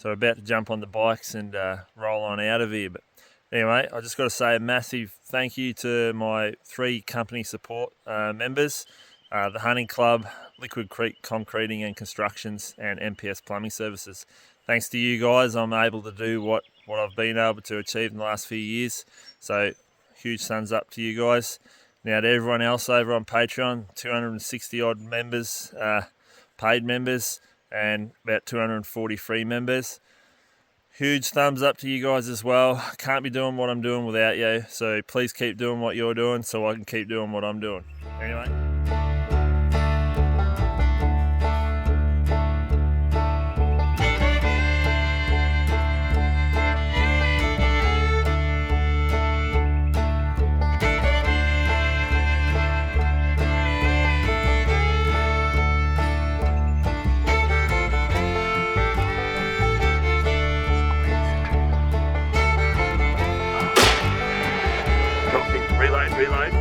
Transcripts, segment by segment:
So we're about to jump on the bikes and roll on out of here. But anyway, I just got to say a massive thank you to my 3 company support members, the Hunting Club, Liquid Creek Concreting and Constructions, and MPS Plumbing Services. Thanks to you guys, I'm able to do what I've been able to achieve in the last few years. So huge thumbs up to you guys. Now to everyone else over on Patreon, 260 odd members, paid members, and about 240 free members. Huge thumbs up to you guys as well. Can't be doing what I'm doing without you, so please keep doing what you're doing so I can keep doing what I'm doing. Anyway. Reload.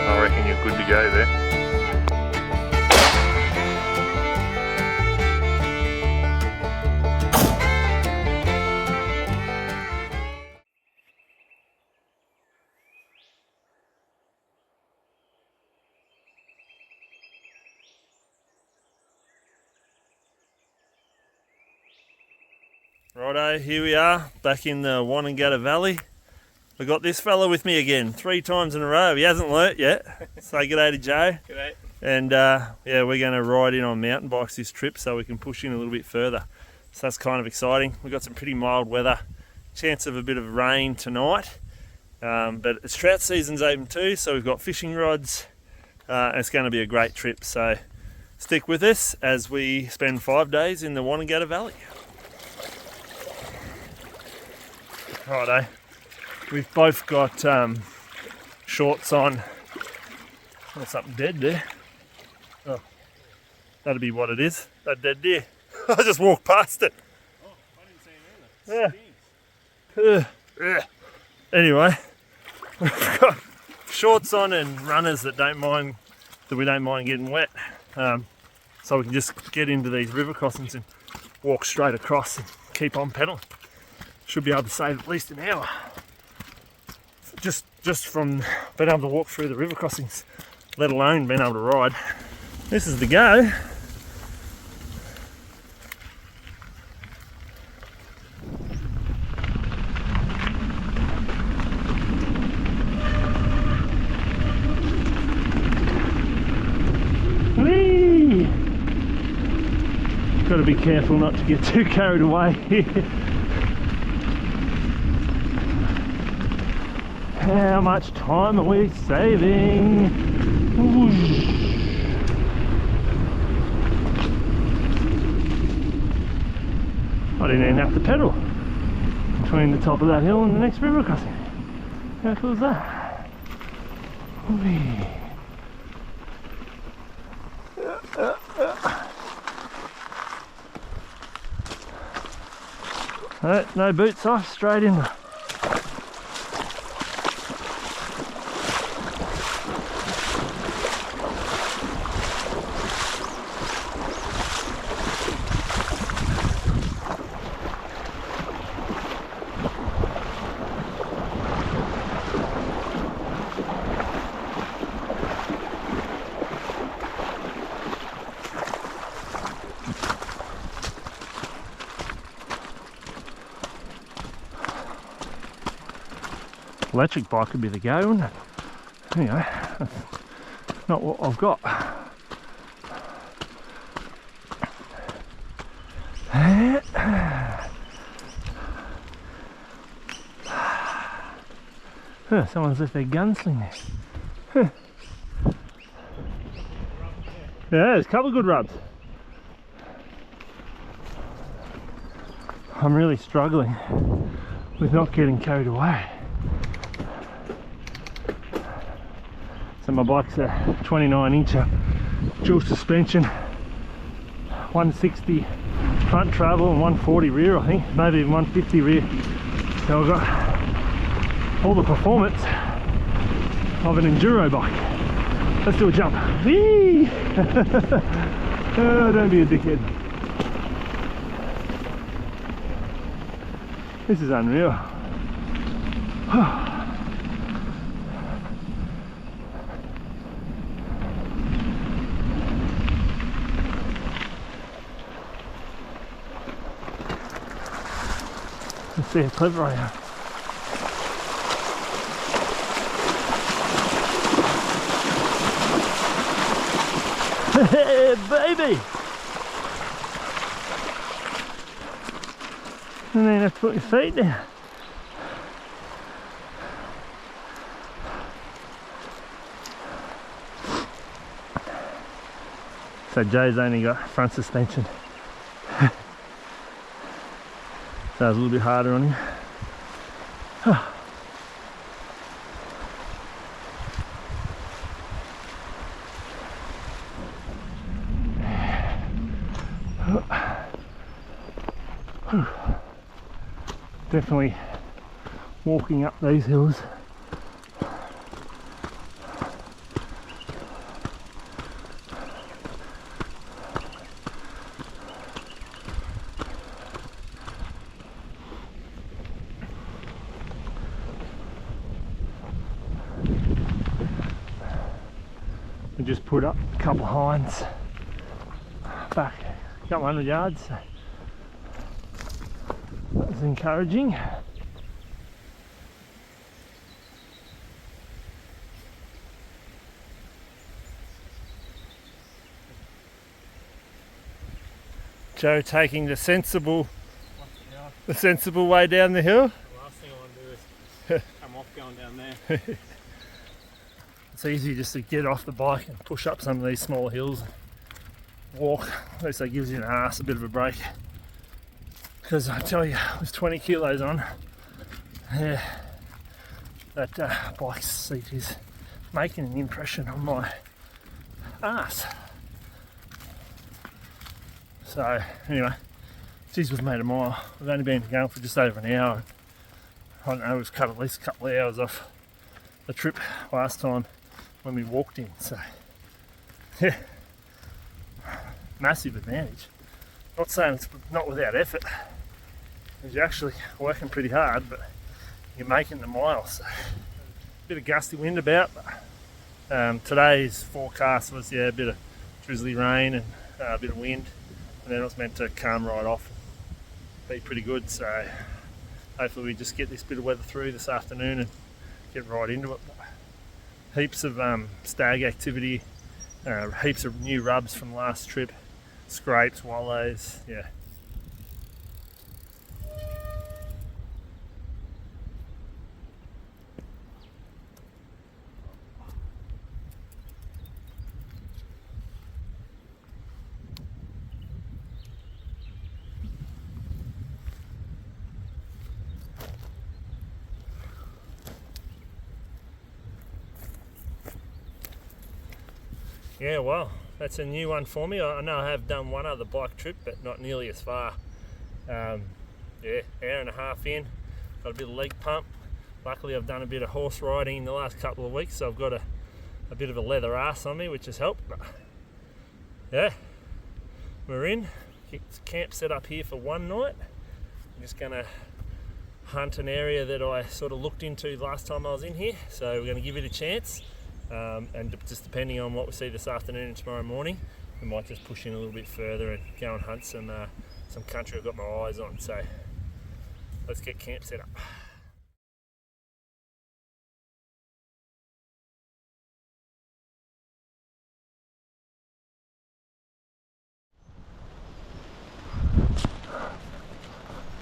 I reckon you're good to go there. Righto, here we are, back in the Wonnangatta Valley. I got this fella with me again, 3 times in a row. He hasn't learnt yet. Say g'day to Joe. G'day. And yeah, we're going to ride in on mountain bikes this trip so we can push in a little bit further. So that's kind of exciting. We've got some pretty mild weather. Chance of a bit of rain tonight. But it's trout season's open too, so we've got fishing rods. And it's going to be a great trip. So stick with us as we spend 5 days in the Wonnangatta Valley. Righto, we've both got shorts on. There's something dead there. Oh, that'd be what it is. That dead deer. I just walked past it. Oh, I didn't see it either. Yeah. Anyway, we've got shorts on and runners that we don't mind getting wet. So we can just get into these river crossings and walk straight across and keep on pedaling. Should be able to save at least an hour just from being able to walk through the river crossings, let alone being able to ride. This is the go. Whee! Got to be careful not to get too carried away here. How much time are we saving? Whoosh. I didn't even have to pedal between the top of that hill and the next river crossing. How cool is that? Whee. Right, no boots off, straight in. Electric bike could be the go, wouldn't it? Anyway, that's not what I've got. Someone's left their gunsling there. Yeah, there's a couple of good rubs. I'm really struggling with not getting carried away. So my bike's a 29-incher dual suspension, 160 front travel and 140 rear, I think, maybe even 150 rear. So I've got all the performance of an enduro bike. Let's do a jump. Whee! Oh, don't be a dickhead. This is unreal. Let's see how clever I am. Hey, baby! And then have to put your feet down. So Joe's only got front suspension. So it's a little bit harder on him. Definitely walking up these hills. We just put up a couple of hinds back a couple 100 yards. So that was encouraging. Joe taking the sensible way down the hill. The last thing I want to do is come off going down there. It's easy just to get off the bike and push up some of these smaller hills and walk. At least that gives your ass a bit of a break. Because I tell you, with 20 kilos on, yeah, that bike seat is making an impression on my ass. So anyway, geez, we've made a mile. We've only been going for just over an hour. I don't know, we've cut at least a couple of hours off the trip last time when we walked in. So yeah, massive advantage. Not saying it's not without effort, because you're actually working pretty hard, but you're making the mile. So bit of gusty wind about, but today's forecast was a bit of drizzly rain and a bit of wind, and then it was meant to calm right off and be pretty good. So hopefully we just get this bit of weather through this afternoon and get right into it. Heaps of stag activity, heaps of new rubs from last trip, scrapes, wallows, yeah. Yeah, well, that's a new one for me. I know I have done one other bike trip, but not nearly as far. Yeah, hour and a half in, got a bit of leg pump. Luckily I've done a bit of horse riding in the last couple of weeks, so I've got a bit of a leather ass on me, which has helped. But yeah, we're in. Camp set up here for one night. I'm just gonna hunt an area that I sort of looked into last time I was in here, so we're gonna give it a chance. And just depending on what we see this afternoon and tomorrow morning, we might just push in a little bit further and go and hunt some country I've got my eyes on. So let's get camp set up.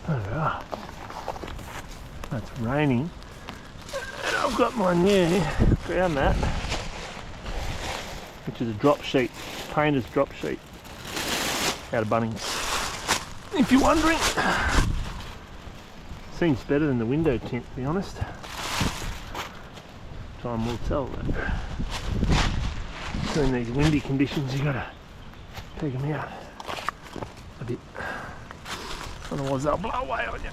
There we are. It's raining. And I've got my new ground mat, which is a drop sheet, painter's drop sheet, out of Bunnings. If you're wondering, seems better than the window tint, to be honest. Time will tell that. So in these windy conditions, you gotta take them out a bit. Otherwise they'll blow away on you.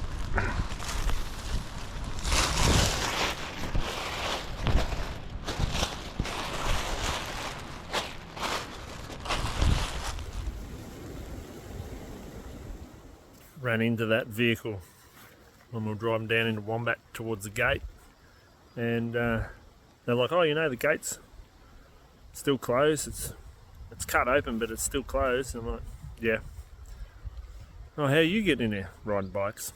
Ran into that vehicle when we were driving down into Wombat towards the gate, and they're like, "Oh, you know, the gate's still closed. It's cut open, but it's still closed." And I'm like, "Yeah." "Oh, how are you getting in there?" "Riding bikes."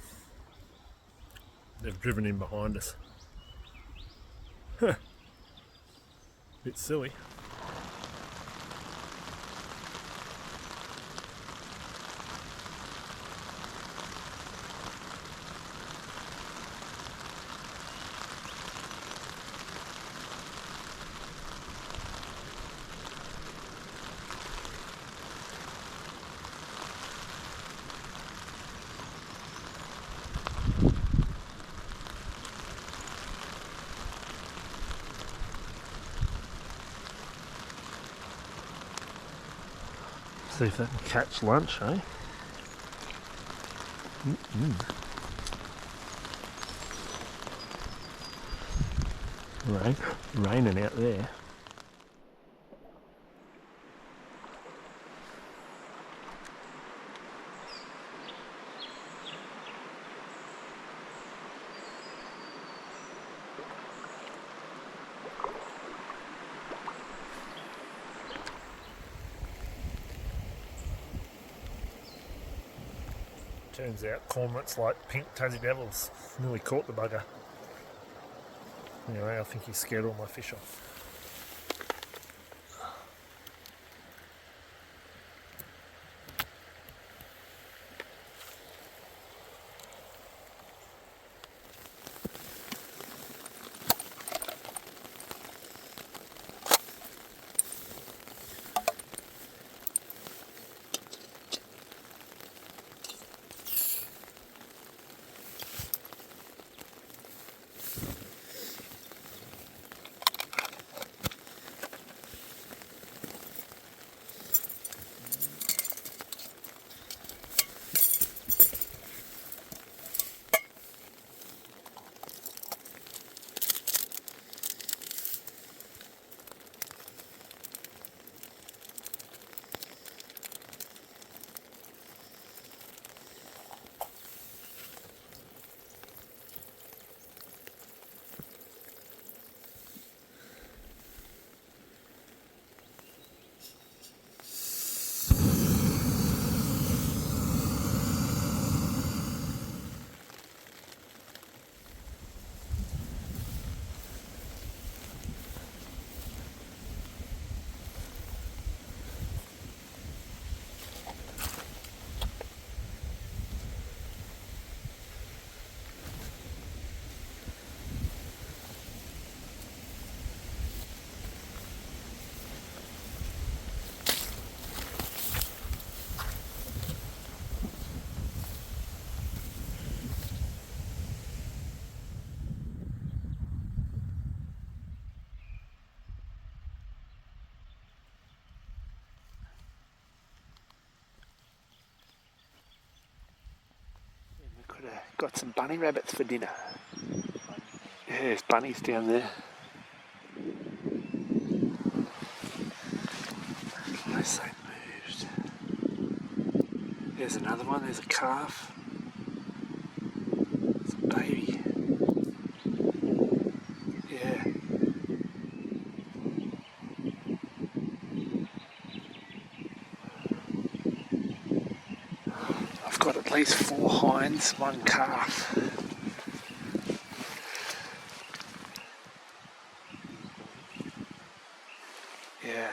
They've driven in behind us. Huh. Bit silly. See if they can catch lunch, eh? Raining out there. Turns out cormorants like pink Tassie devils. Nearly caught the bugger. Anyway, I think he scared all my fish off. Got some bunny rabbits for dinner. Yeah, there's bunnies down there. Unless they moved. There's another one, there's a calf. It's a baby. Yeah. I've got at least 4 hinds, 1 calf. Yeah.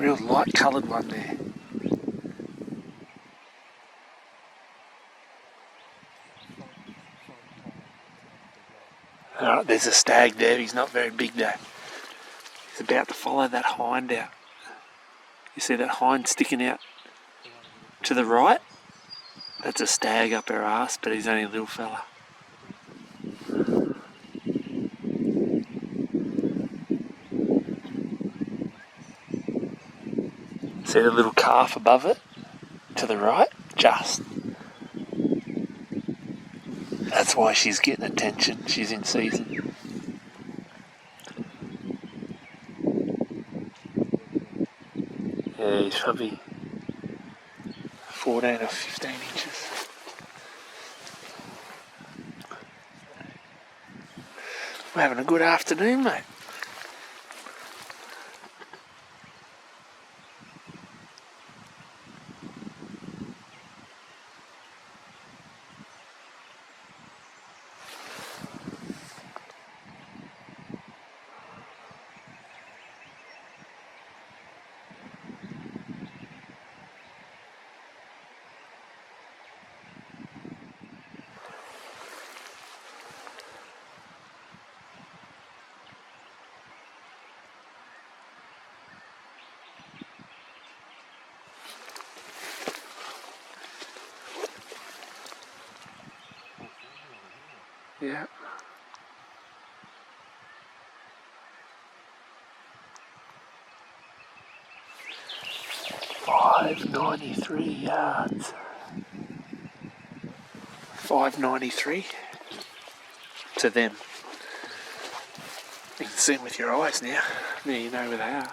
Real light coloured one there. Alright, there's a stag there. He's not very big though. He's about to follow that hind out. You see that hind sticking out to the right? That's a stag up her arse, but he's only a little fella. See the little calf above it? To the right? Just. That's why she's getting attention. She's in season. Yeah, he's probably 14 or 15 inches. We're having a good afternoon, mate. Yeah. $593 yards. 593 to them. You can see them with your eyes now. Now you know where they are.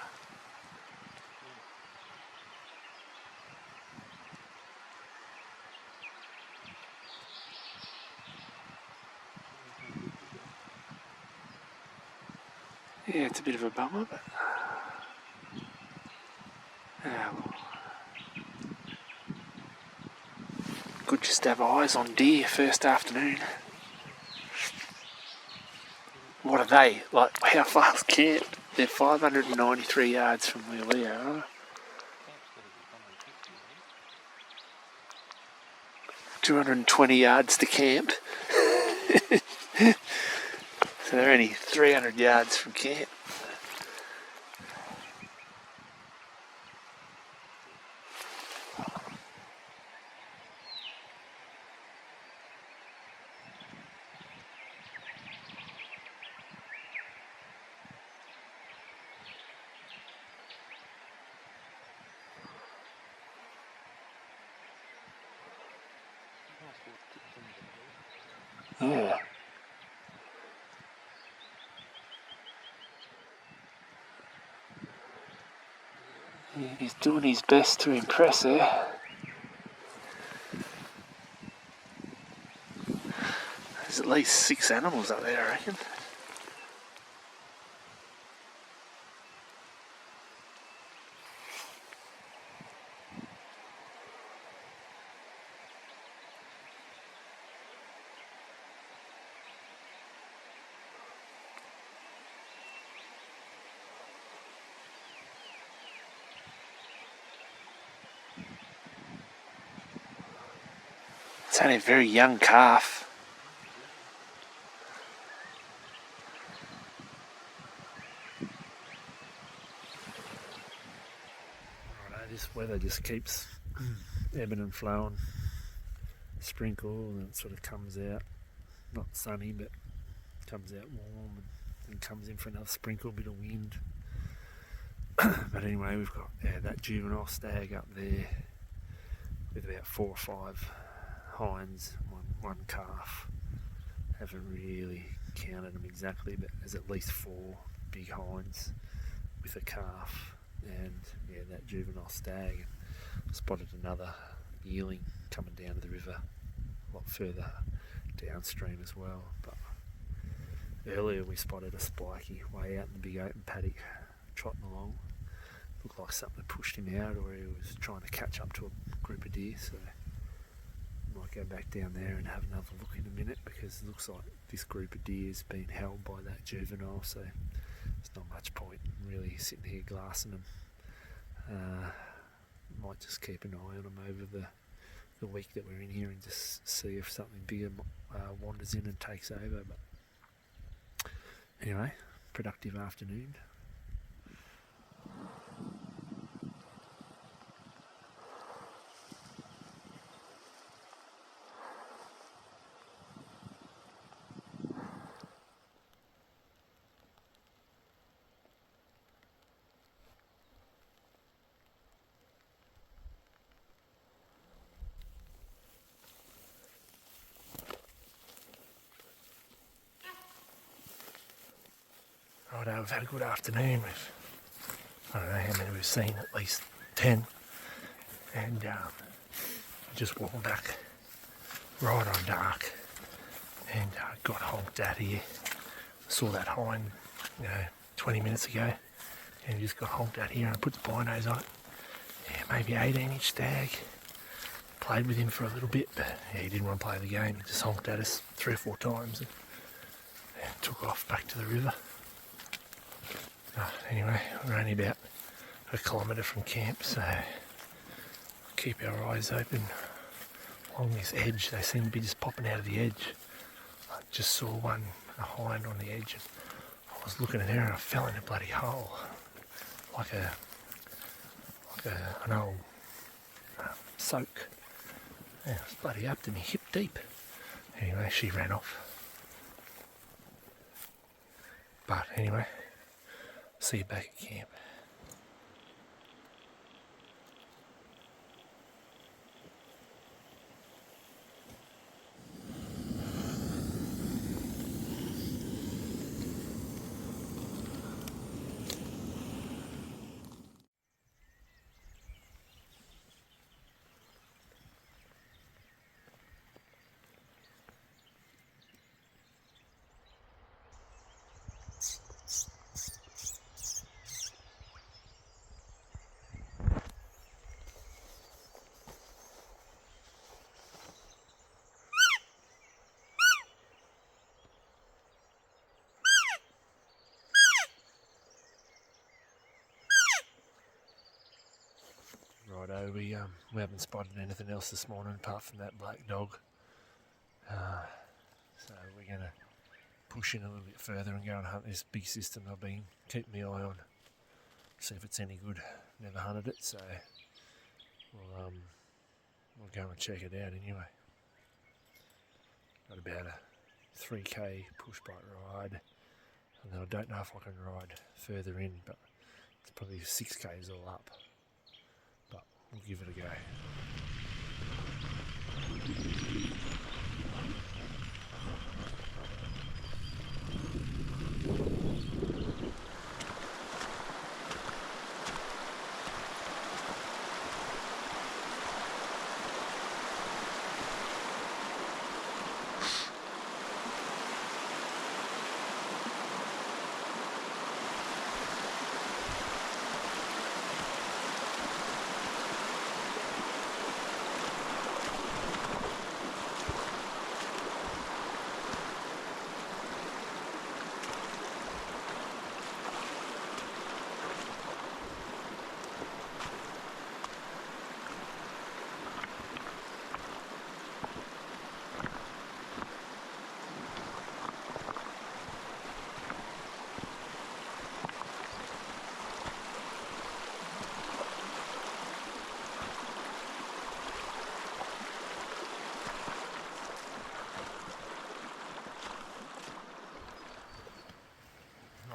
Yeah, it's a bit of a bummer, but well. Good just to have eyes on deer first afternoon. What are they? Like, how far's camp? They're 593 yards from where we are, aren't they? 220 yards to camp. So they're only 300 yards from camp. Yeah. He's doing his best to impress her. There's at least 6 animals up there, I reckon. It's only a very young calf. Righto, this weather just keeps ebbing and flowing. Sprinkle and it sort of comes out, not sunny, but comes out warm and then comes in for another sprinkle, bit of wind. But anyway, we've got that juvenile stag up there with about 4 or 5 hinds, one calf. Haven't really counted them exactly, but there's at least 4 big hinds with a calf, and yeah, that juvenile stag. Spotted another yearling coming down to the river a lot further downstream as well, but earlier we spotted a spiky way out in the big open paddock trotting along. Looked like something pushed him out, or he was trying to catch up to a group of deer, so might go back down there and have another look in a minute, because it looks like this group of deer is being held by that juvenile, so there's not much point in really sitting here glassing them. Might just keep an eye on them over the week that we're in here and just see if something bigger wanders in and takes over. But anyway, productive afternoon. Righto, we've had a good afternoon. I don't know how many we've seen, at least 10. And just walking back right on dark and got honked at here. Saw that hind, 20 minutes ago, and just got honked at here, and I put the binos on it. Yeah, maybe 18-inch stag. Played with him for a little bit, but yeah, he didn't want to play the game. He just honked at us 3 or 4 times and took off back to the river. Anyway, we're only about 1 kilometre from camp, so keep our eyes open along this edge. They seem to be just popping out of the edge. I just saw a hind on the edge, and I was looking at her and I fell in a bloody hole, like an old soak. Yeah, it was bloody up to me hip deep. Anyway, she ran off. But anyway, see you back at camp. Righto, we haven't spotted anything else this morning apart from that black dog. So we're going to push in a little bit further and go and hunt this big system I've been keeping my eye on. See if it's any good. Never hunted it, so we'll go and check it out anyway. Got about a 3k push bike ride, and then I don't know if I can ride further in, but it's probably 6k's all up. But we'll give it a go.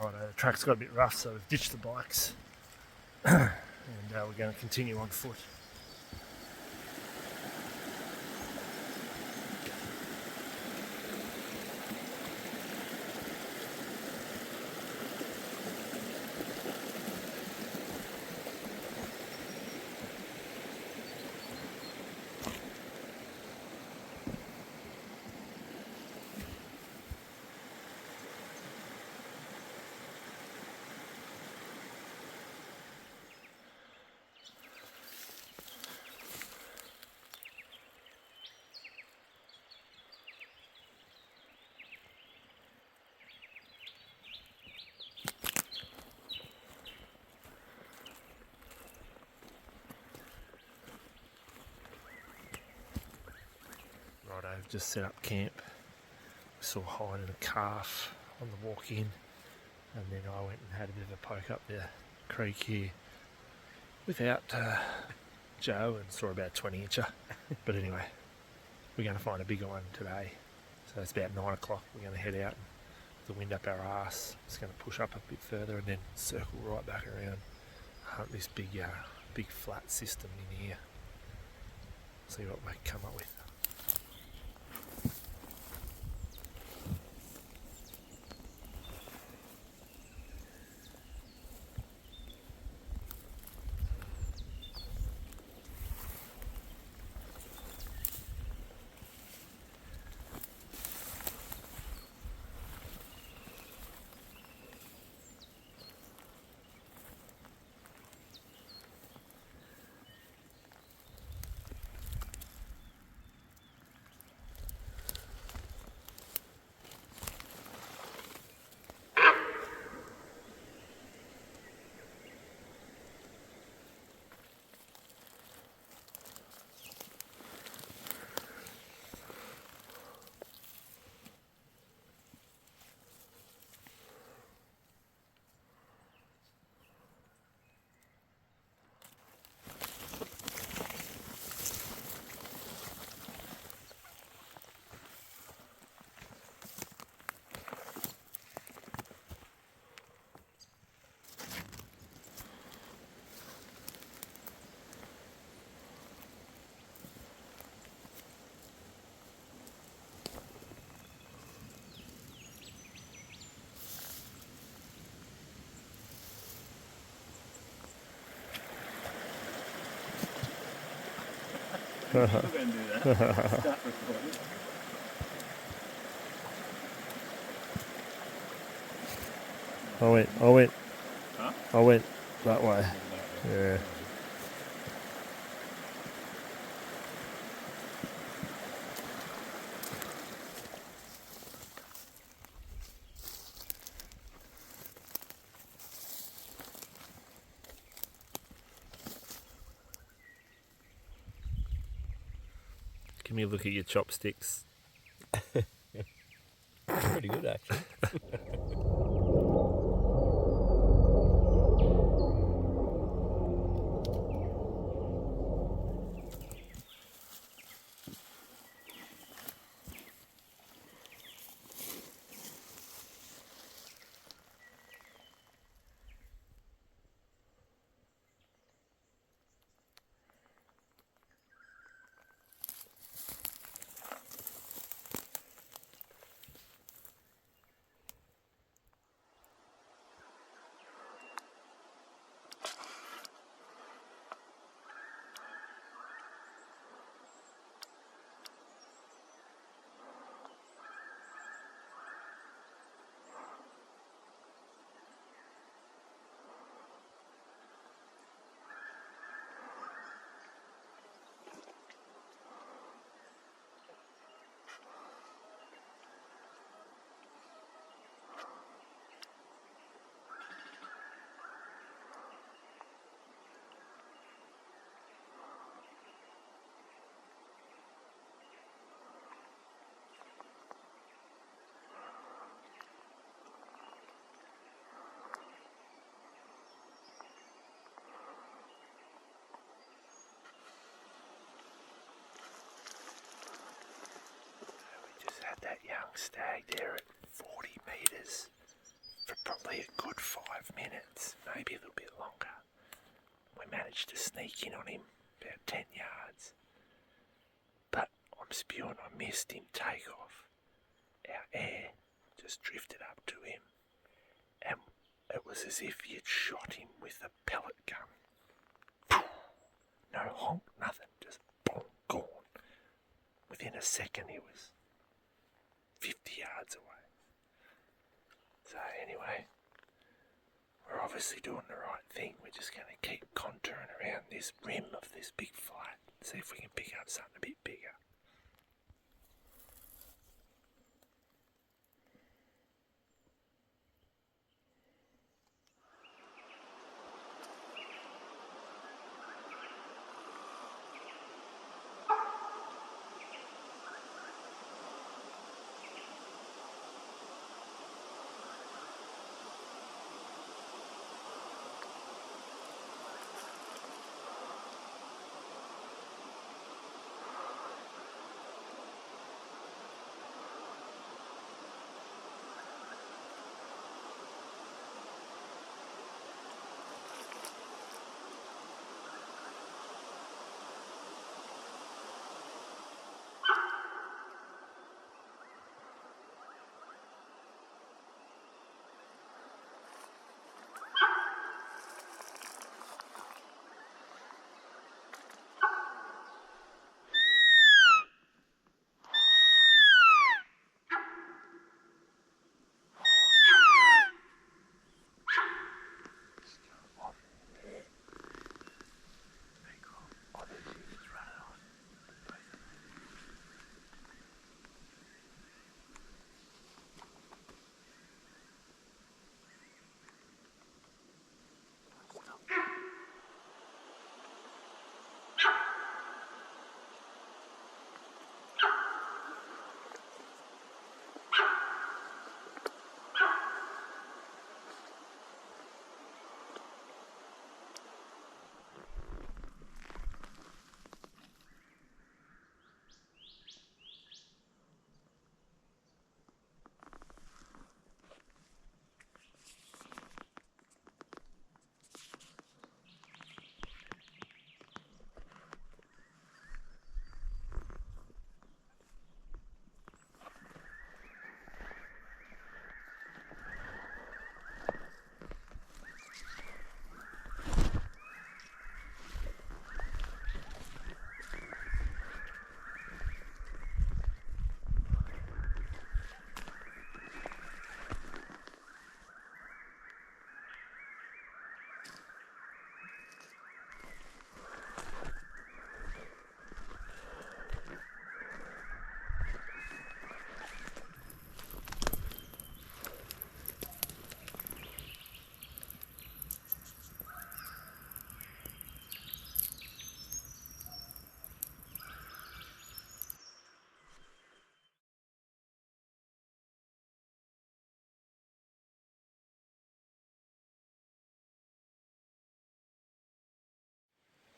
The track's got a bit rough, so we've ditched the bikes and we're going to continue on foot. just set up camp. We saw a hind and a calf on the walk in, and then I went and had a bit of a poke up the creek here without Joe and saw about 20-incher. But anyway, we're going to find a bigger one today. So it's about 9 o'clock. We're going to head out and with the wind up our arse. It's going to push up a bit further and then circle right back around. Hunt this big flat system in here. See what we come up with. We're going to do that. Start recording. I went that way. Yeah. Give me a look at your chopsticks. Pretty good, actually. That young stag there at 40 metres for probably a good 5 minutes, maybe a little bit longer. We managed to sneak in on him about 10 yards. But I'm spewing I missed him take off. Our air just drifted up to him and it was as if you'd shot him with a pellet gun. No honk, nothing, just boom, gone. Within a second he was 50 yards away. So anyway, we're obviously doing the right thing. We're just going to keep contouring around this rim of this big flat, see if we can pick up something a bit bigger.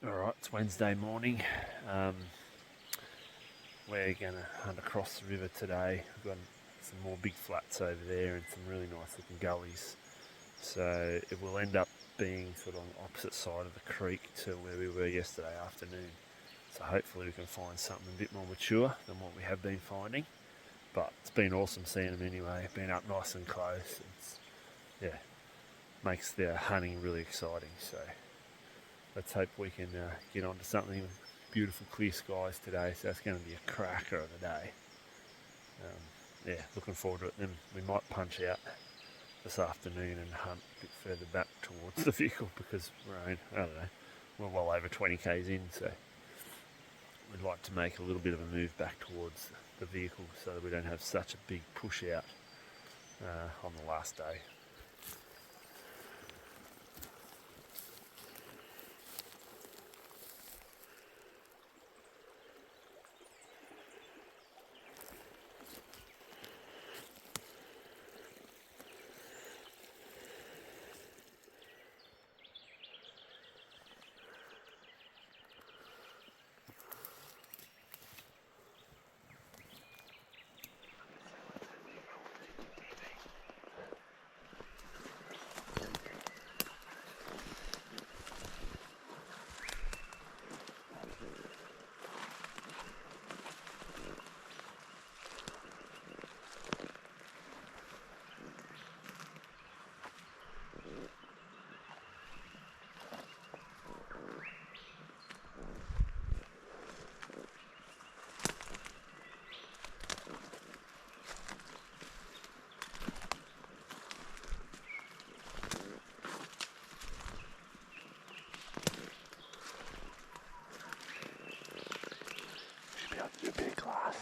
Alright, it's Wednesday morning. We're going to hunt across the river today. We've got some more big flats over there and some really nice looking gullies. So it will end up being sort of on the opposite side of the creek to where we were yesterday afternoon. So hopefully we can find something a bit more mature than what we have been finding. But it's been awesome seeing them anyway, being up nice and close. Yeah, makes the hunting really exciting. So let's hope we can get onto something with beautiful clear skies today. So it's going to be a cracker of a day. Yeah, looking forward to it. Then we might punch out this afternoon and hunt a bit further back towards the vehicle because we're we're well over 20 k's in, so we'd like to make a little bit of a move back towards the vehicle so that we don't have such a big push out on the last day. A bit of glass.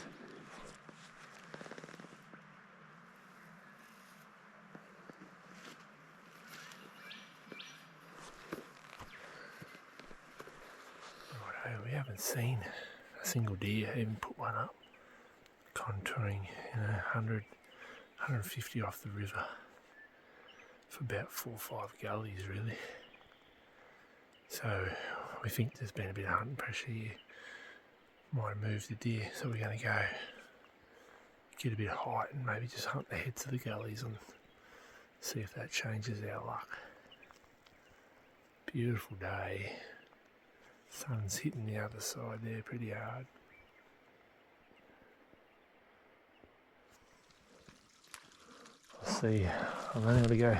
Righto, we haven't seen a single deer even put one up, contouring 100, 150 off the river for about 4 or 5 gullies really. So we think there's been a bit of hunting pressure here. Might have moved the deer, so we're going to go get a bit of height and maybe just hunt the heads of the gullies and see if that changes our luck. Beautiful day. Sun's hitting the other side there pretty hard. I'll see, I'm only going to go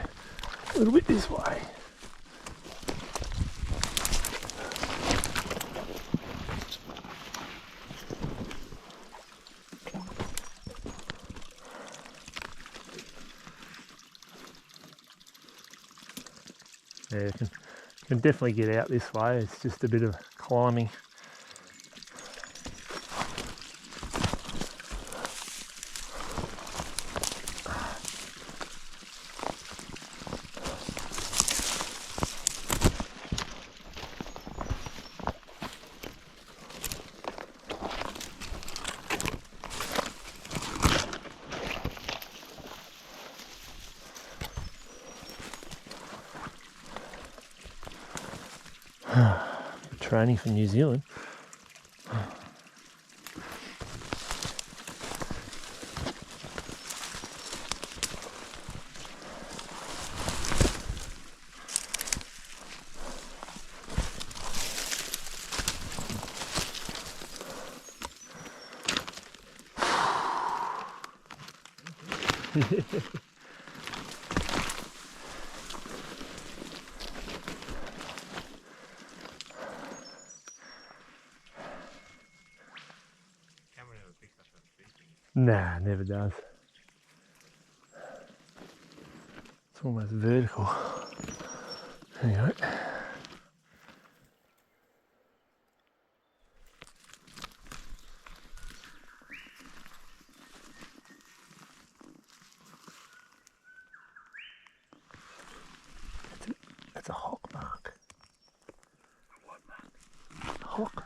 a little bit this way. Yeah, you can definitely get out this way, it's just a bit of climbing. Training for New Zealand. Nah, never does. It's almost vertical. Anyway. That's a hawk mark. What mark? Hawk.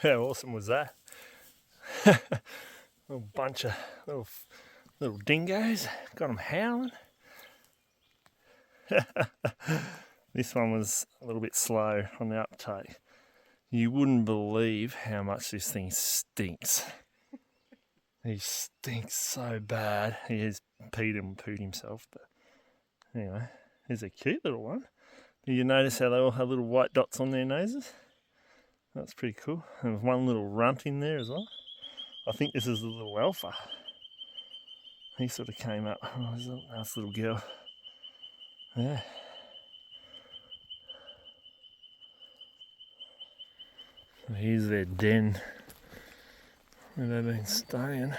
How awesome was that? Little bunch of little dingoes, got them howling. This one was a little bit slow on the uptake. You wouldn't believe how much this thing stinks. He stinks so bad. He has pooed himself, but anyway, here's a cute little one. Did you notice how they all have little white dots on their noses? That's pretty cool. And there's one little runt in there as well. I think this is the little alpha. He sort of came up. Oh, there's a nice little girl. Yeah. Here's their den where they've been staying.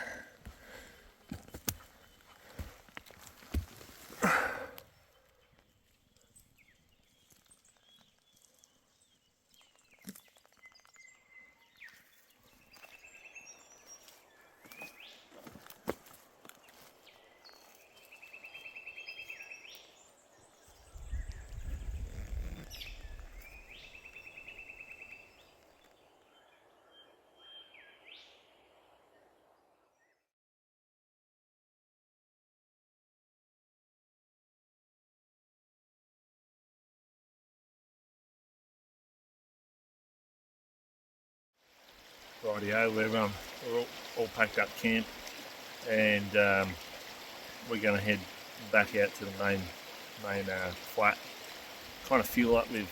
Rightio, we're all packed up camp, and we're going to head back out to the main flat. Kind of fuel up with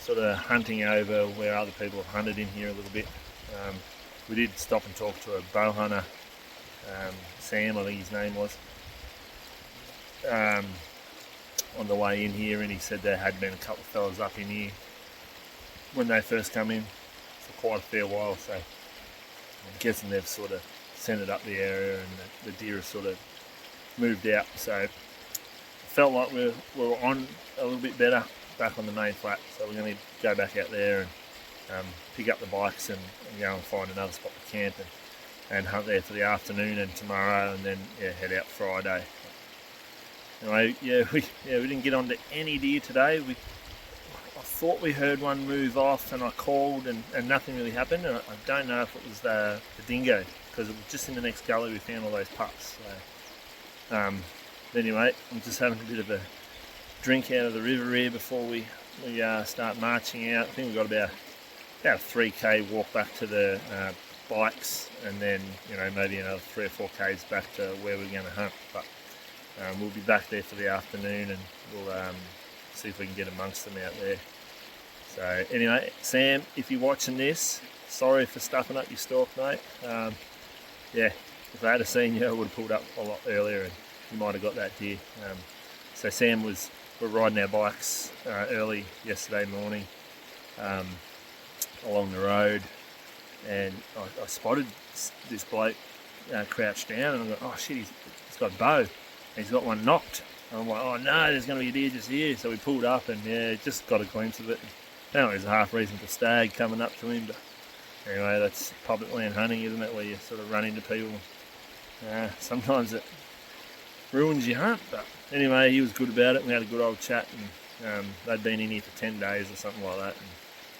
sort of hunting over where other people have hunted in here a little bit. We did stop and talk to a bow hunter, Sam, I think his name was, on the way in here, and he said there had been a couple of fellas up in here when they first come in for quite a fair while, so I'm guessing they've sort of scented up the area and the deer have sort of moved out, so it felt like we were on a little bit better back on the main flat, so we're going to go back out there and pick up the bikes and go and find another spot to camp and hunt there for the afternoon and tomorrow, and then head out Friday. Anyway, we didn't get onto any deer today. I thought we heard one move off, and I called, and nothing really happened. And I don't know if it was the dingo, because it was just in the next gully we found all those pups. So, anyway, I'm just having a bit of a drink out of the river here before we start marching out. I think we've got about a 3k walk back to the bikes, and then maybe another 3 or 4 k's back to where we're going to hunt. But we'll be back there for the afternoon, and we'll see if we can get amongst them out there. So anyway, Sam, if you're watching this, sorry for stuffing up your stalk, mate. If I had seen you, I would have pulled up a lot earlier, and you might have got that deer. So Sam we're riding our bikes early yesterday morning along the road, and I spotted this bloke crouched down, and I go, oh shit, he's got a bow. He's got one knocked. And I'm like, oh no, there's going to be a deer just here. So we pulled up, and just got a glimpse of it. Apparently there's a half reasonable stag coming up to him, but anyway, that's public land hunting, isn't it, where you sort of run into people. Sometimes it ruins your hunt, but anyway, he was good about it. We had a good old chat, and they'd been in here for 10 days or something like that, and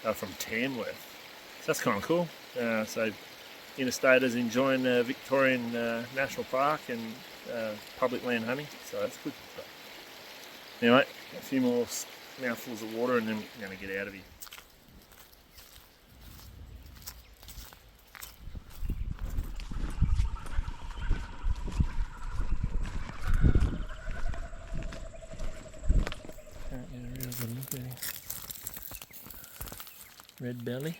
they're from Tamworth. So that's kind of cool. So interstaters enjoying Victorian National Park and public land hunting, so that's good. But anyway, a few more mouthfuls of water, and then we're going to get out of here. Can't get a real good look at him. Red belly.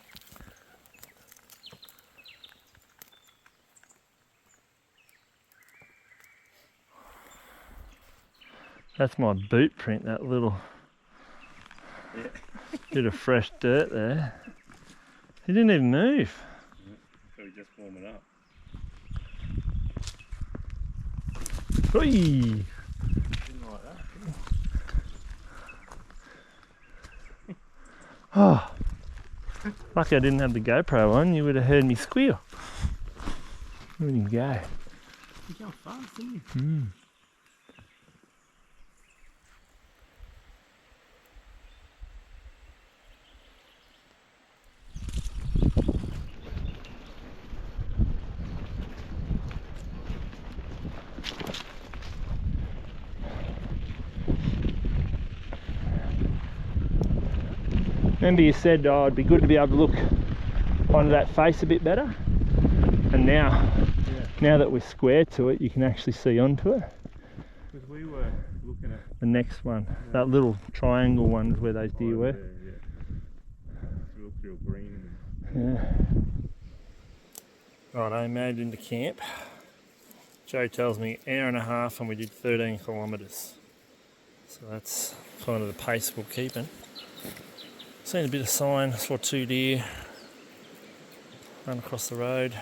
That's my boot print, that little bit of fresh dirt there. He didn't even move. So just warm it up. Oi! Didn't like that. Oh, lucky I didn't have the GoPro on, you would have heard me squeal. Look at him go. He's going fast, isn't he? Remember you said it'd be good to be able to look onto that face a bit better, and now that we're square to it, you can actually see onto it. Because we were looking at The next one, that little triangle one is where those deer were. It looks real green. Right, I made it into camp. Joe tells me hour and a half, and we did 13 kilometres. So that's kind of the pace we're keeping. Seen a bit of sign, saw 2 deer run across the road.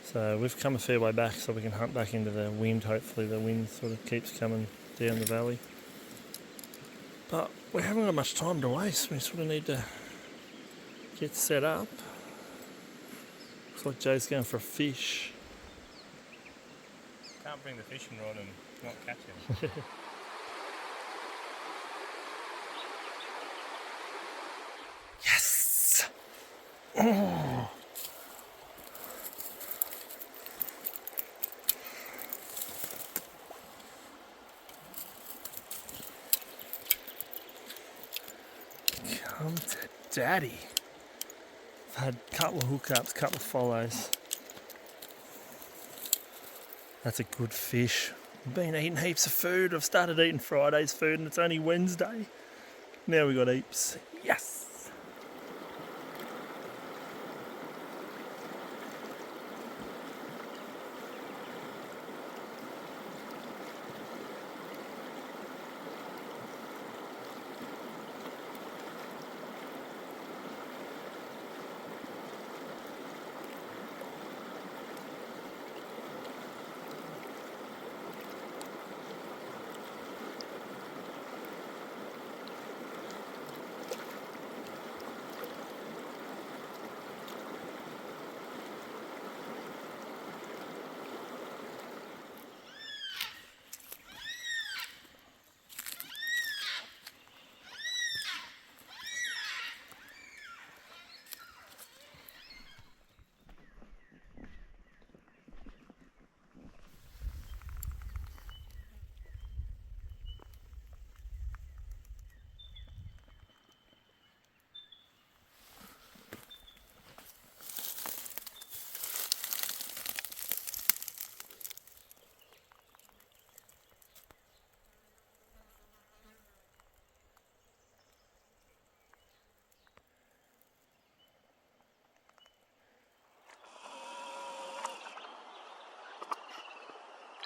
So we've come a fair way back, so we can hunt back into the wind. Hopefully the wind sort of keeps coming down the valley. But we haven't got much time to waste. We sort of need to get set up. Looks like Joe's going for a fish. Can't bring the fishing rod and not catch him. Yes! Oh. Come to daddy. I've had a couple of hookups, couple of follows. That's a good fish. I've been eating heaps of food. I've started eating Friday's food and it's only Wednesday. Now we got heaps. Yes!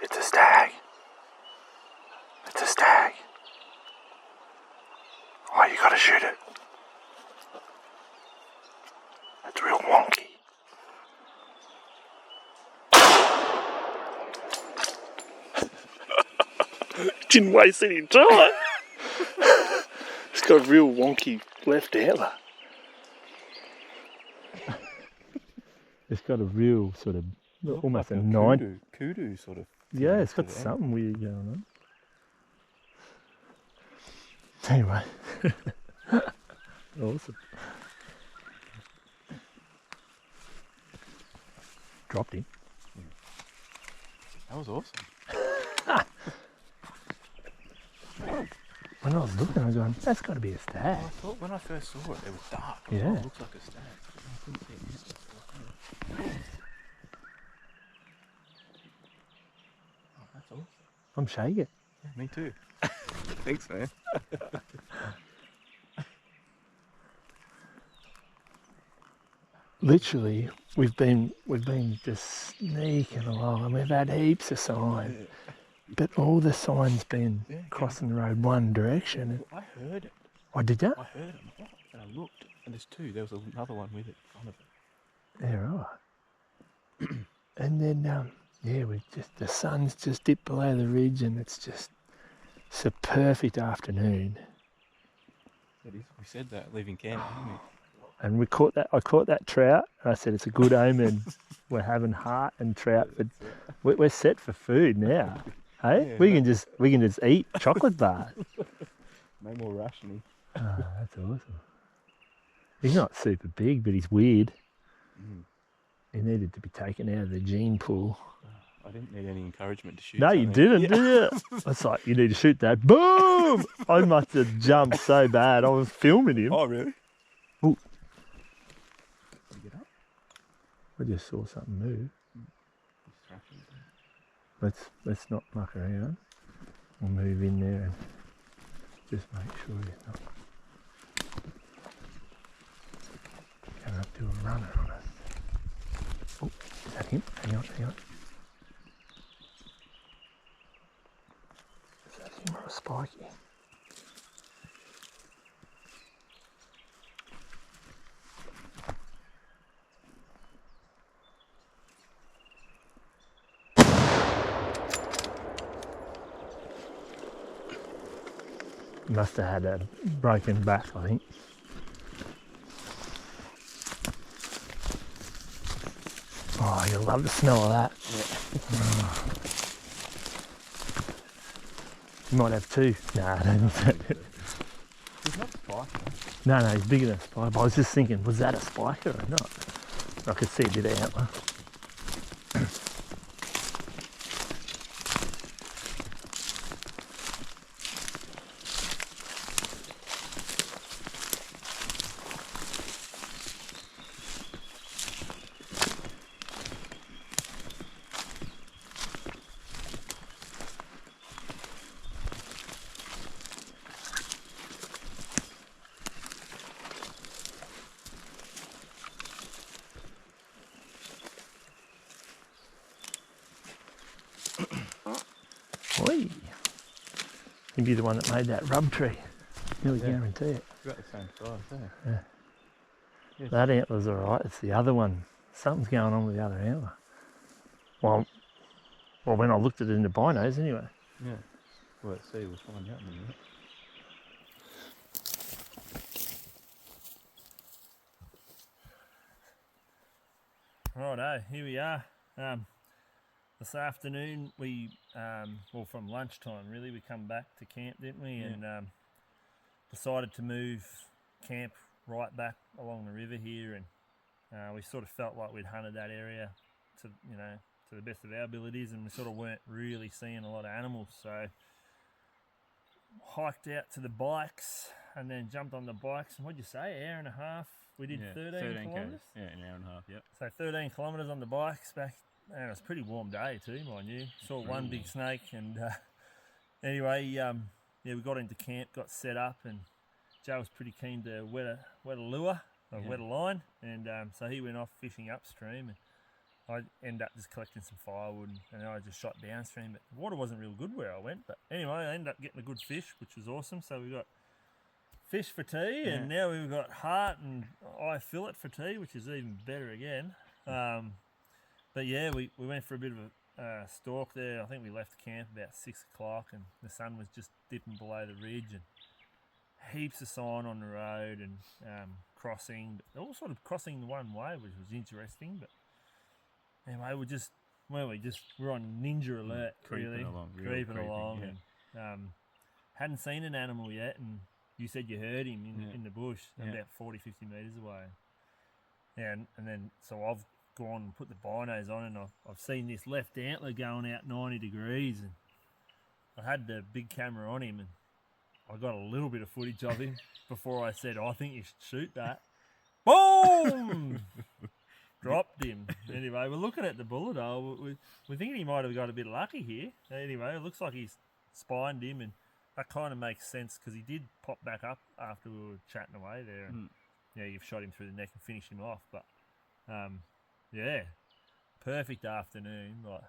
It's a stag. It's a stag. Oh, you gotta shoot it. It's real wonky. Didn't waste any time. It's got a real wonky left antler. It's got a real sort of, almost like a 9. Kudu sort of. Yeah, it's got something weird going on. Anyway. Awesome. Dropped him. That was awesome. When I was looking, I was going, that's got to be a stag. I thought when I first saw it, it was dark. Yeah. It looks like a stag. I couldn't see it. Oh, that's awesome. I'm shaking. Yeah, me too. Thanks, man. Literally, we've been just sneaking along, and we've had heaps of signs. Yeah. But all the signs been crossing the road one direction. I heard it. Oh, did you? I heard it, and I looked, and there's two. There was another one with it in front of it. Yeah, right. And then, the sun's just dipped below the ridge, and it's a perfect afternoon. It is. We said that leaving camp, didn't we? And I caught that trout, and I said it's a good omen. We're having heart and trout, but we're set for food now. Hey, Yeah, we can just eat chocolate bars. No more rationing. Oh, that's awesome. He's not super big, but he's weird. Mm. He needed to be taken out of the gene pool. I didn't need any encouragement to shoot. No, you didn't, did you? It's like, you need to shoot that. Boom! I must have jumped so bad. I was filming him. Oh, really? Ooh. Did you get up? I just saw something move. Let's not muck around. We'll move in there and just make sure he's not going up to a runner on us. Oh, is that him? Hang on. Is that him or a spiky? Must have had a broken back, I think. Oh, you'll love the smell of that. Yeah. Oh. You might have two. Nah, I don't think so. He's not a spiker. No, he's bigger than a spiker. But I was just thinking, was that a spiker or not? I could see a bit of antler. He'd be the one that made that rub tree. Nearly guarantee it. It's about the same size, eh? Yeah. Yes. That antler's alright, it's the other one. Something's going on with the other antler. Well, when I looked at it in the binos anyway. Yeah. Well, let's see, we'll find out in a minute. Righto, here we are. This afternoon we, well from lunchtime really, we come back to camp, didn't we? Yeah. And decided to move camp right back along the river here, and we sort of felt like we'd hunted that area to, you know, to the best of our abilities, and we sort of weren't really seeing a lot of animals. So hiked out to the bikes and then jumped on the bikes, and what'd you say, hour and a half? We did 13 kilometres? Yeah, an hour and a half, yep. So 13 kilometres on the bikes back, and it was a pretty warm day too, mind you. Saw one big snake, and anyway, yeah, we got into camp, got set up, and Joe was pretty keen to wet a lure, or wet a line, and so he went off fishing upstream, and I ended up just collecting some firewood, and then I just shot downstream, but the water wasn't real good where I went, but anyway, I ended up getting a good fish, which was awesome. So we got fish for tea, and now we've got heart and eye fillet for tea, which is even better again. But yeah, we went for a bit of a stalk there. I think we left camp about 6 o'clock, and the sun was just dipping below the ridge, and heaps of sign on the road, and crossing, but all sort of crossing one way, which was interesting. But anyway, we're on ninja alert, Creeping really, along, creeping along, and hadn't seen an animal yet, and you said you heard him in the bush about 40, 50 metres away. And then, so I've gone and put the binos on, and I've seen this left antler going out 90 degrees, and I had the big camera on him, and I got a little bit of footage of him before I said, I think you should shoot that. Boom! Dropped him. Anyway, we're looking at the bullet hole. We're thinking he might have got a bit lucky here. Anyway, it looks like he's spined him, and that kind of makes sense because he did pop back up after we were chatting away there. And, yeah, you've shot him through the neck and finished him off. But, yeah, perfect afternoon. Like,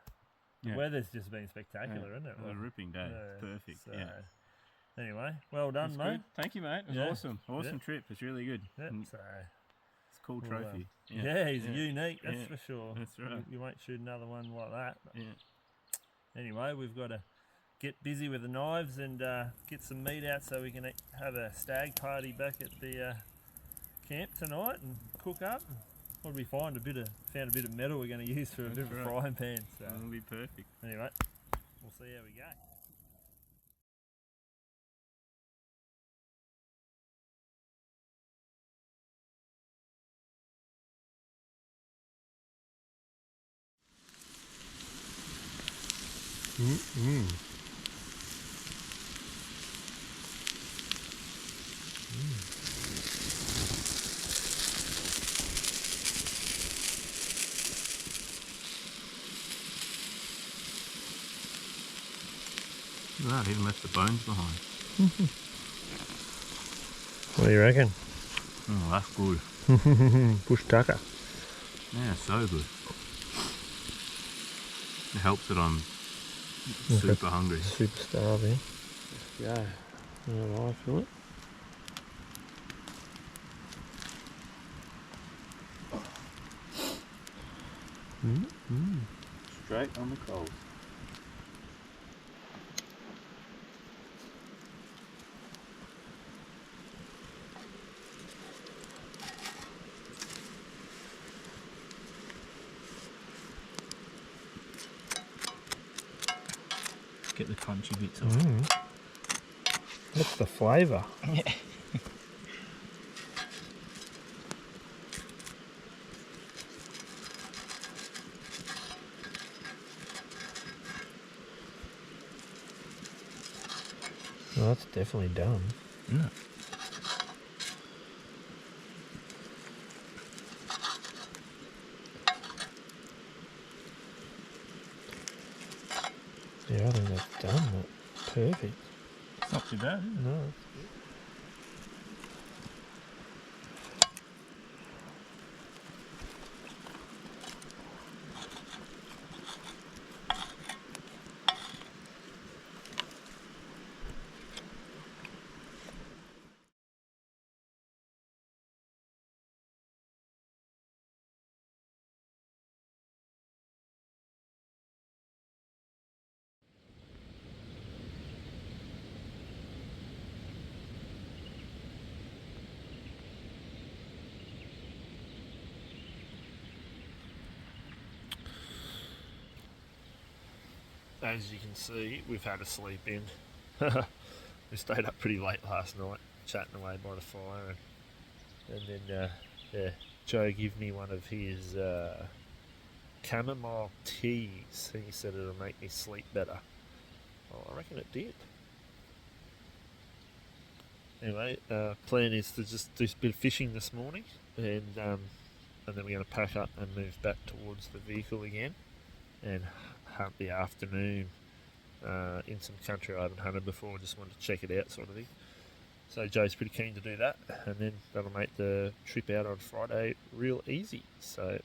the weather's just been spectacular, isn't it? It was a ripping day. Perfect. So, anyway, well done, That's mate. good. Thank you, mate. It was awesome. Awesome trip. It's really good. Yeah, And so, it's a cool trophy. yeah, he's unique, that's for sure. That's right. You won't shoot another one like that. But Yeah. anyway, we've got to get busy with the knives and get some meat out so we can have a stag party back at the camp tonight and cook up. What did we find? Found a bit of metal we're going to use for a bit of a frying pan. So It'll be perfect. anyway, we'll see how we go. Look at that, even left the bones behind. What do you reckon? Oh, that's good. Bush tucker. Yeah, so good. It helps that I'm super hungry. Super starving. Yeah. I feel it. Straight on the coals. Get the crunchy bits off. What's the flavour? Yeah. Well, that's definitely done. Yeah. Yeah, I think that's done. That's perfect. It's not too bad, is it? No. as you can see, we've had a sleep in. We stayed up pretty late last night, chatting away by the fire, and then yeah, Joe gave me one of his chamomile teas. He said it'll make me sleep better. Well, I reckon it did. Anyway, plan is to just do a bit of fishing this morning, and then we're going to pack up and move back towards the vehicle again and hunt the afternoon in some country I haven't hunted before. Just wanted to check it out, sort of thing. So Joe's pretty keen to do that, and then that'll make the trip out on Friday real easy. So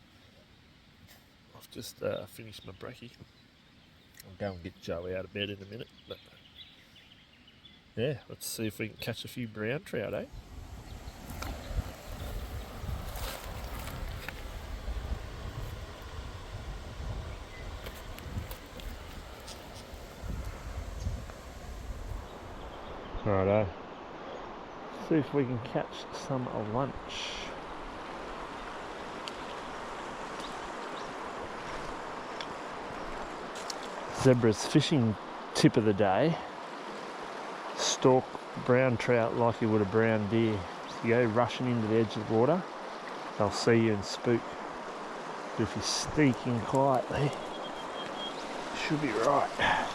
I've just finished my brekkie. I'll go and get Joe out of bed in a minute, but yeah, let's see if we can catch a few brown trout, eh? Righto. See if we can catch some lunch. Zebra's fishing tip of the day: stalk brown trout like you would a brown deer. So you go rushing into the edge of the water, they'll see you and spook. But if you sneak in quietly, you should be right.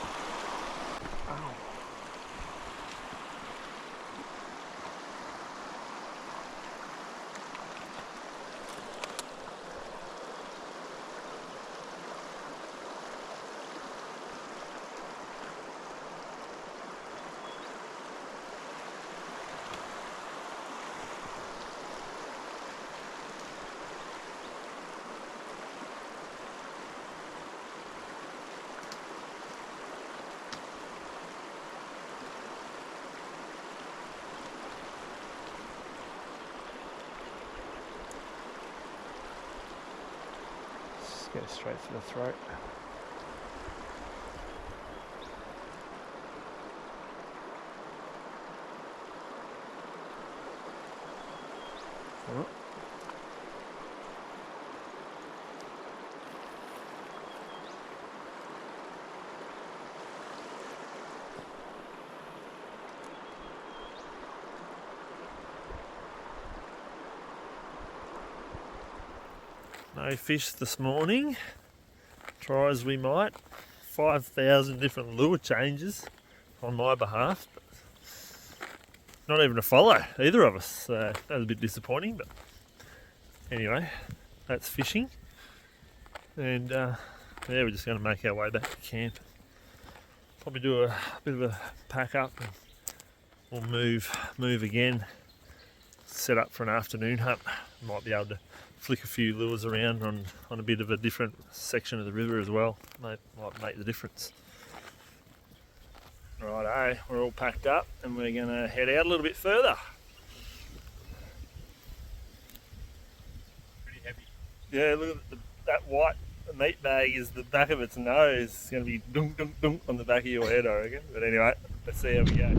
Go straight for the throat. Oh. No fish this morning. Try as we might, 5,000 different lure changes on my behalf, but not even a follow, either of us. That was a bit disappointing, but anyway, that's fishing. And yeah, we're just going to make our way back to camp. Probably do a bit of a pack up, and we'll move again. Set up for an afternoon hunt. Might be able to flick a few lures around on a bit of a different section of the river as well. Might make the difference. Right, we're all packed up and we're going to head out a little bit further. Pretty heavy. Yeah, look at that white meat bag is the back of its nose. It's going to be dunk dunk dunk on the back of your head, I reckon. But anyway, let's see how we go.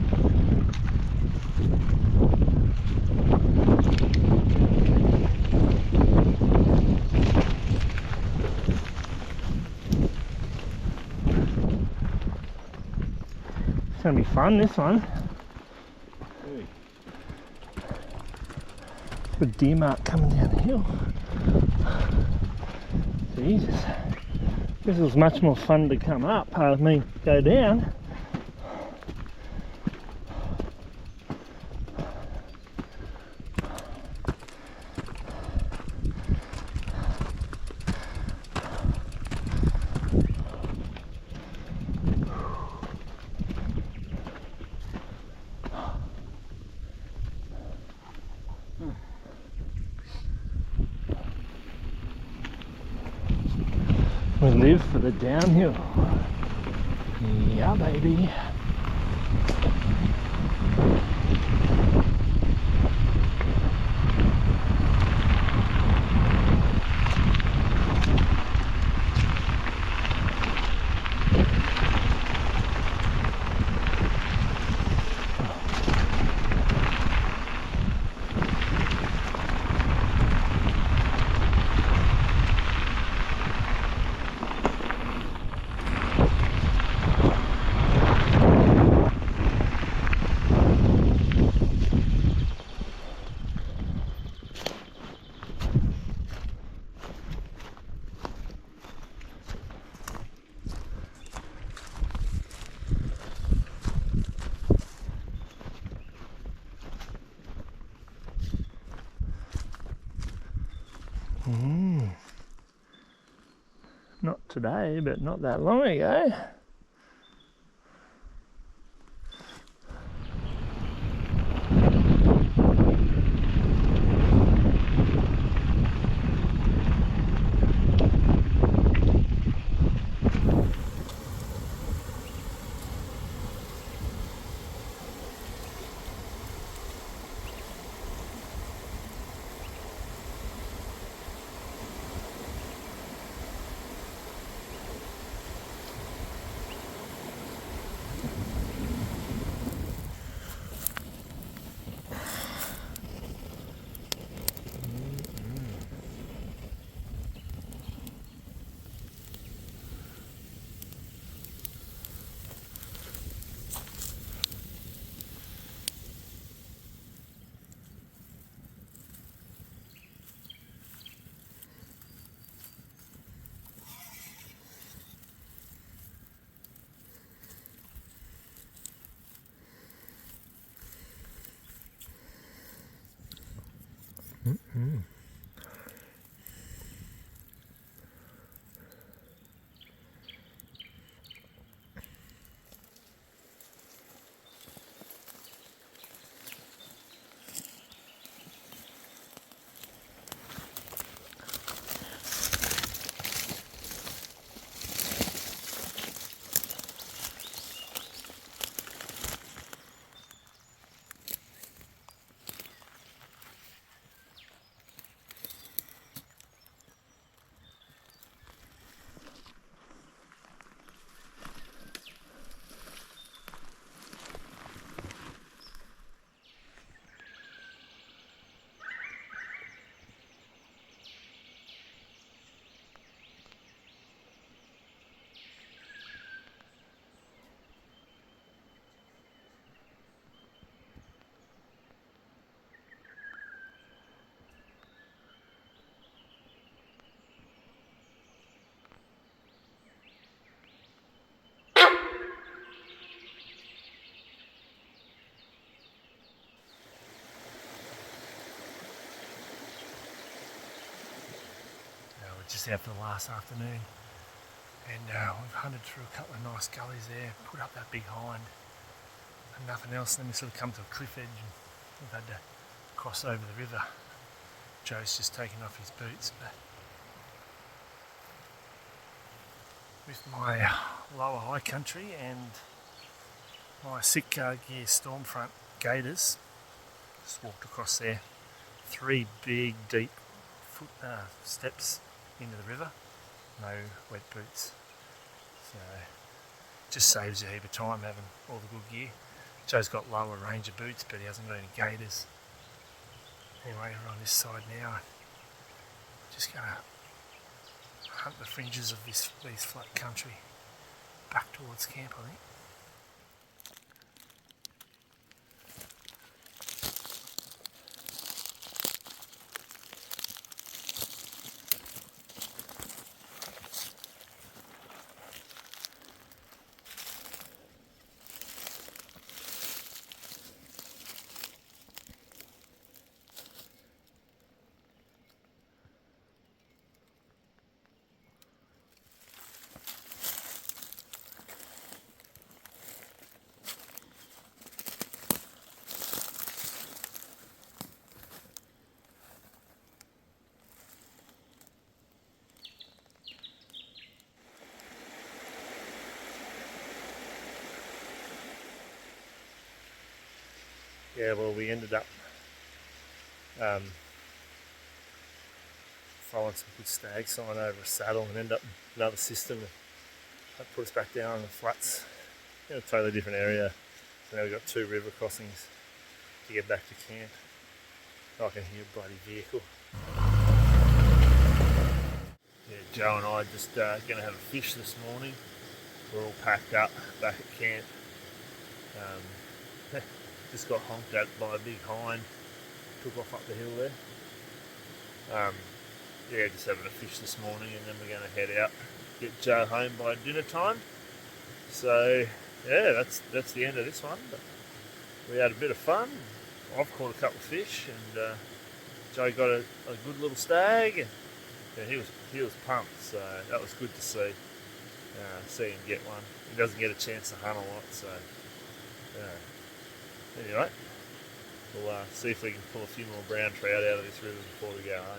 It's going to be fun, this one. Good deer mark coming down the hill. Jesus. This was much more fun to come up, go down. We live for the downhill. Yeah, baby. Not today, but not that long ago. Just out for the last afternoon, and we've hunted through a couple of nice gullies there, put up that big hind and nothing else. Then we sort of come to a cliff edge and we've had to cross over the river. Joe's just taken off his boots, but with my lower high country and my Sitka gear Stormfront gaiters, just walked across there, 3 big deep steps into the river, no wet boots, so just saves you a heap of time having all the good gear. Joe's got lower Ranger boots, but he hasn't got any gaiters. Anyway, we're on this side now, just going to hunt the fringes of these flat country back towards camp, I think. Yeah, well, we ended up following some good stag sign over a saddle and ended up in another system that put us back down on the flats in a totally different area. So now we've got 2 river crossings to get back to camp. I can hear a bloody vehicle. Yeah, Joe and I are just going to have a fish this morning. We're all packed up back at camp. Just got honked at by a big hind, took off up the hill there. Yeah, just having a fish this morning, and then we're going to head out, get Joe home by dinner time. So yeah, that's the end of this one. But we had a bit of fun. I've caught a couple of fish, and Joe got a good little stag. Yeah, he was pumped, so that was good to see. See him get one. He doesn't get a chance to hunt a lot, so anyway, we'll see if we can pull a few more brown trout out of this river before we go home.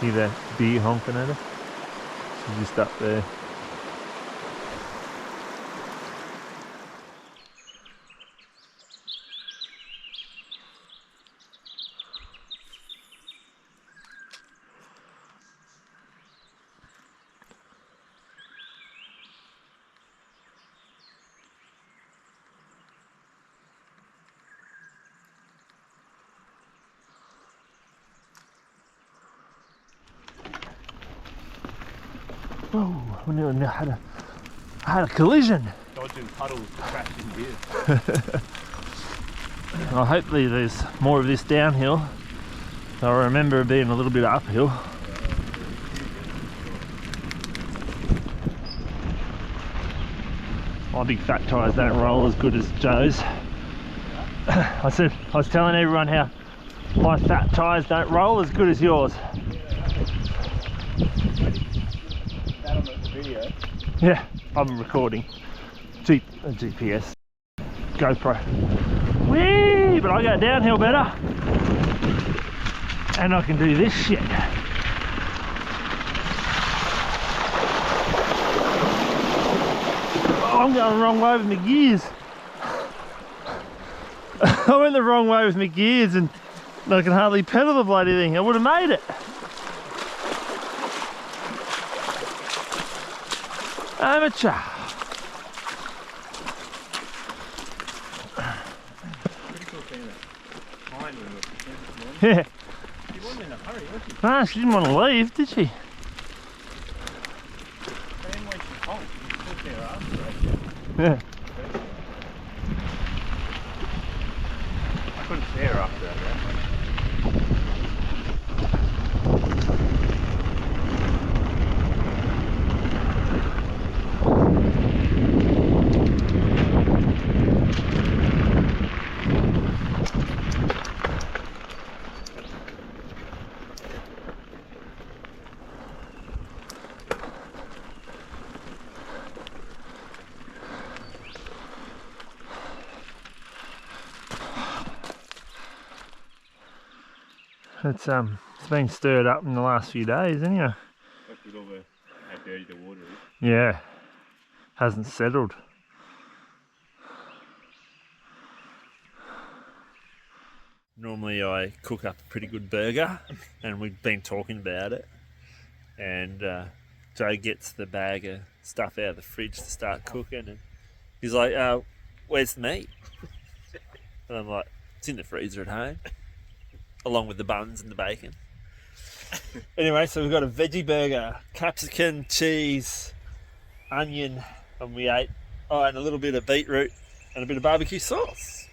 See that deer honking at us? She's just up there. Oh, I had a collision. Dodging puddles, crashing deer. Well, hopefully there's more of this downhill. I remember it being a little bit uphill. My big fat tyres don't roll as good as Joe's. I was telling everyone how my fat tyres don't roll as good as yours. Video. Yeah, I'm recording. GPS. GoPro. Whee! But I go downhill better. And I can do this shit. Oh, I'm going the wrong way with my gears. I went the wrong way with my gears and I can hardly pedal the bloody thing. I would have made it. Amateur. Yeah. She wasn't in a hurry, was she? Ah, she didn't want to leave, did she? And then when she honked, she stood there after her. Yeah. I couldn't see her after that. It's been stirred up in the last few days, anyway. That's with all the how dirty the water is. Yeah, hasn't settled. Normally I cook up a pretty good burger, and we've been talking about it. And Joe gets the bag of stuff out of the fridge to start cooking, and he's like, "Where's the meat?" And I'm like, "It's in the freezer at home." Along with the buns and the bacon. Anyway, so we've got a veggie burger, capsicum, cheese, onion, and we ate, and a little bit of beetroot and a bit of barbecue sauce.